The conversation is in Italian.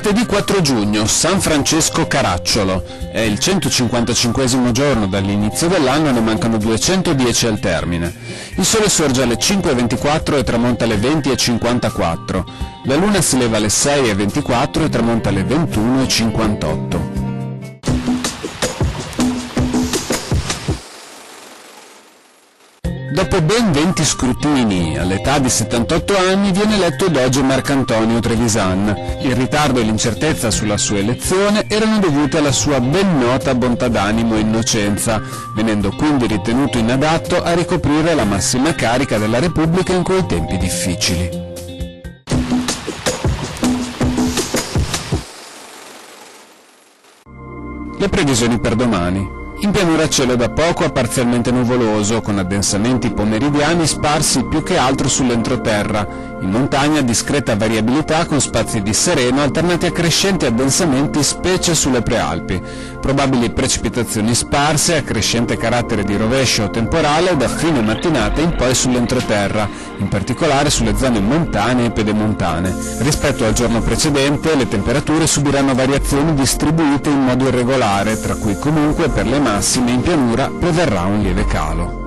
Martedì 4 giugno, San Francesco Caracciolo. È il 155esimo giorno dall'inizio dell'anno e ne mancano 210 al termine. Il sole sorge alle 5:24 e tramonta alle 20:54. La luna si leva alle 6:24 e tramonta alle 21:58. Dopo ben 20 scrutini, all'età di 78 anni, viene eletto doge Marcantonio Trevisan. Il ritardo e l'incertezza sulla sua elezione erano dovute alla sua ben nota bontà d'animo e innocenza, venendo quindi ritenuto inadatto a ricoprire la massima carica della Repubblica in quei tempi difficili. Le previsioni per domani. In pianura cielo da poco a parzialmente nuvoloso, con addensamenti pomeridiani sparsi più che altro sull'entroterra. In montagna discreta variabilità con spazi di sereno alternati a crescenti addensamenti specie sulle prealpi. Probabili precipitazioni sparse a crescente carattere di rovescio temporale da fine mattinata in poi sull'entroterra, in particolare sulle zone montane e pedemontane. Rispetto al giorno precedente le temperature subiranno variazioni distribuite in modo irregolare, tra cui comunque per le massime in pianura preverrà un lieve calo.